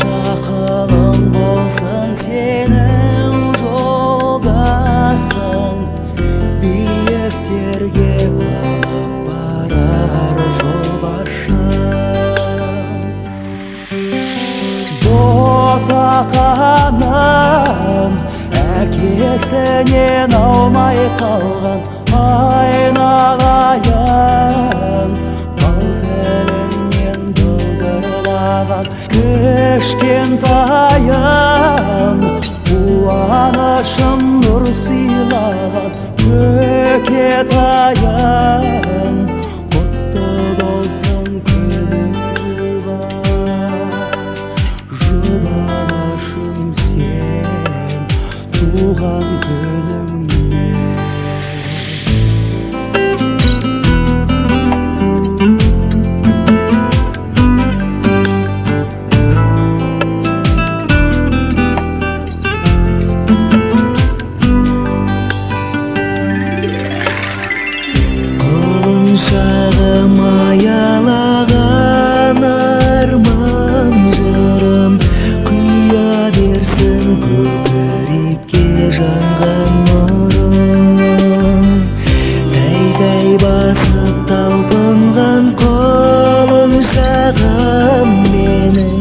шақылың болсын сенің жолдасың, биіктерге алып барар жолбасшың. Ботақаным әкесінен аумай қалған айналайын, бал тіліңнен бұлдырлаған кішкентайым, қуанышым нұр сыйлаған көкетайым, құтты болсын күнің туған, жұбанышым сен туған күніңмен. Құлыншағым аялаған арман жырым, құя берсін көкірекке жанған нұрым. Тәй-тәй басып талпынған құлыншағым менің,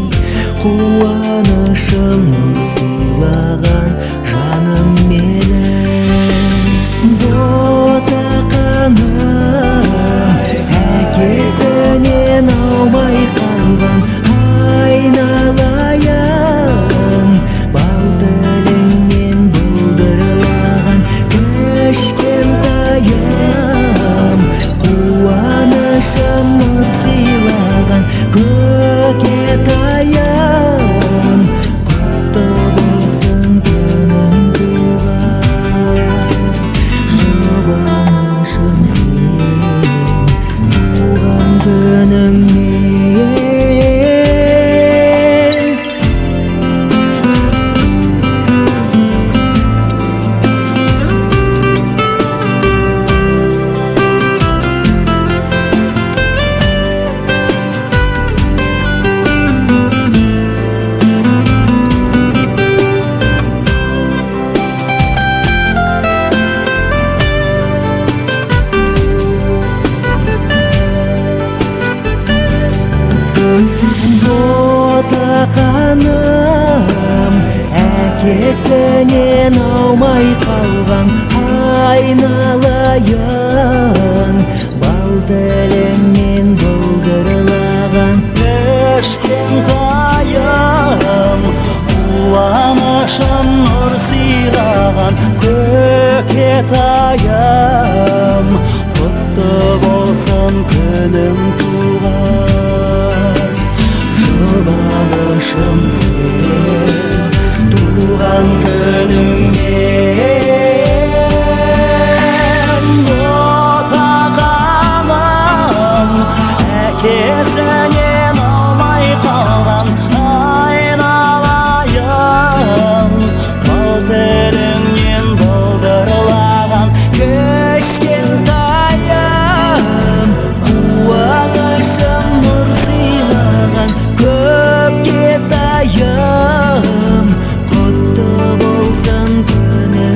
қуанышым нұр сыйлаған жаным менің. Ботақаным әкесінен аумай қалған айналайын, бал тіліңнен бұлдырлаған кішкентайым, қуанышым нұр сыйлаған көкетайым, құтты болсын күнің туған, жұбанышым сен туған күніңмен. Ботақаным әкесінен аумай қалған айналайын, бал тіліңнен бұлдырлаған кішкентайым, қуанышым нұр сыйлаған көкетайым, құтты болсын күнің туған, жұбанышым сен туған күніңмен. Ботақаным әкесінен аумай қалған айналайын, бал тіліңнен бұлдырлаған кішкентайым, қуанышым нұр сыйлаған көкетайым, құтты болсын күнің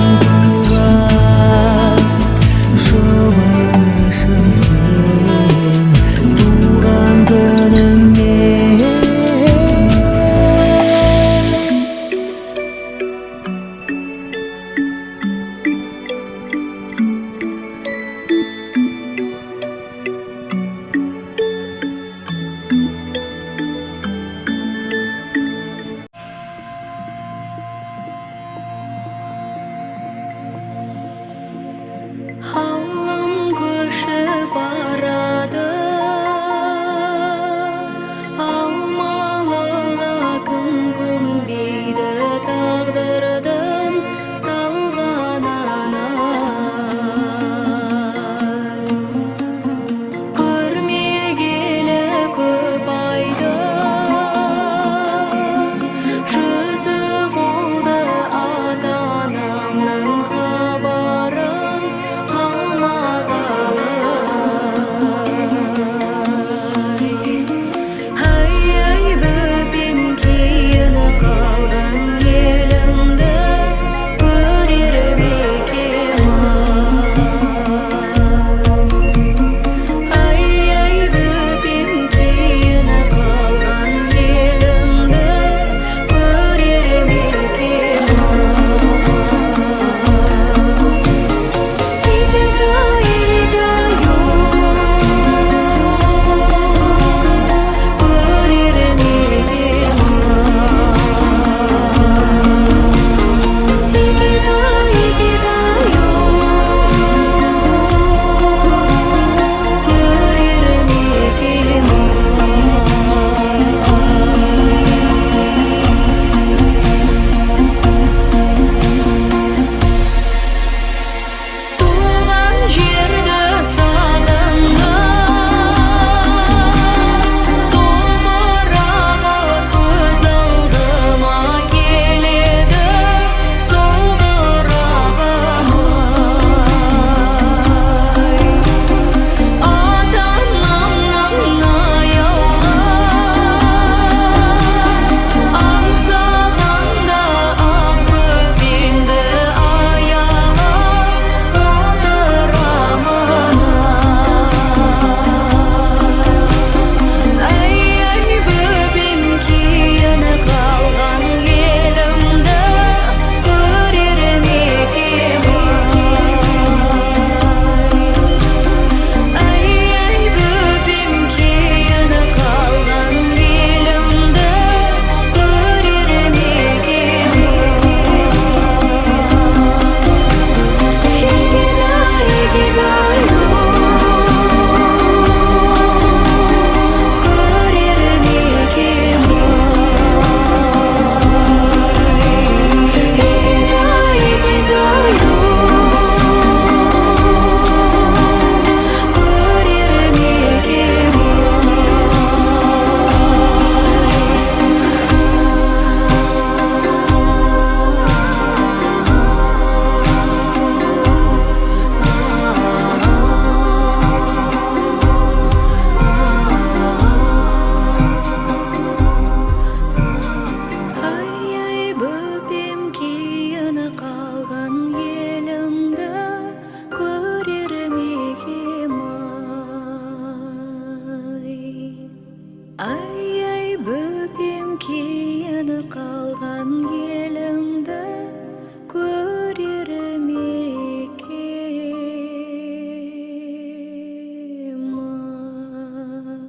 Ай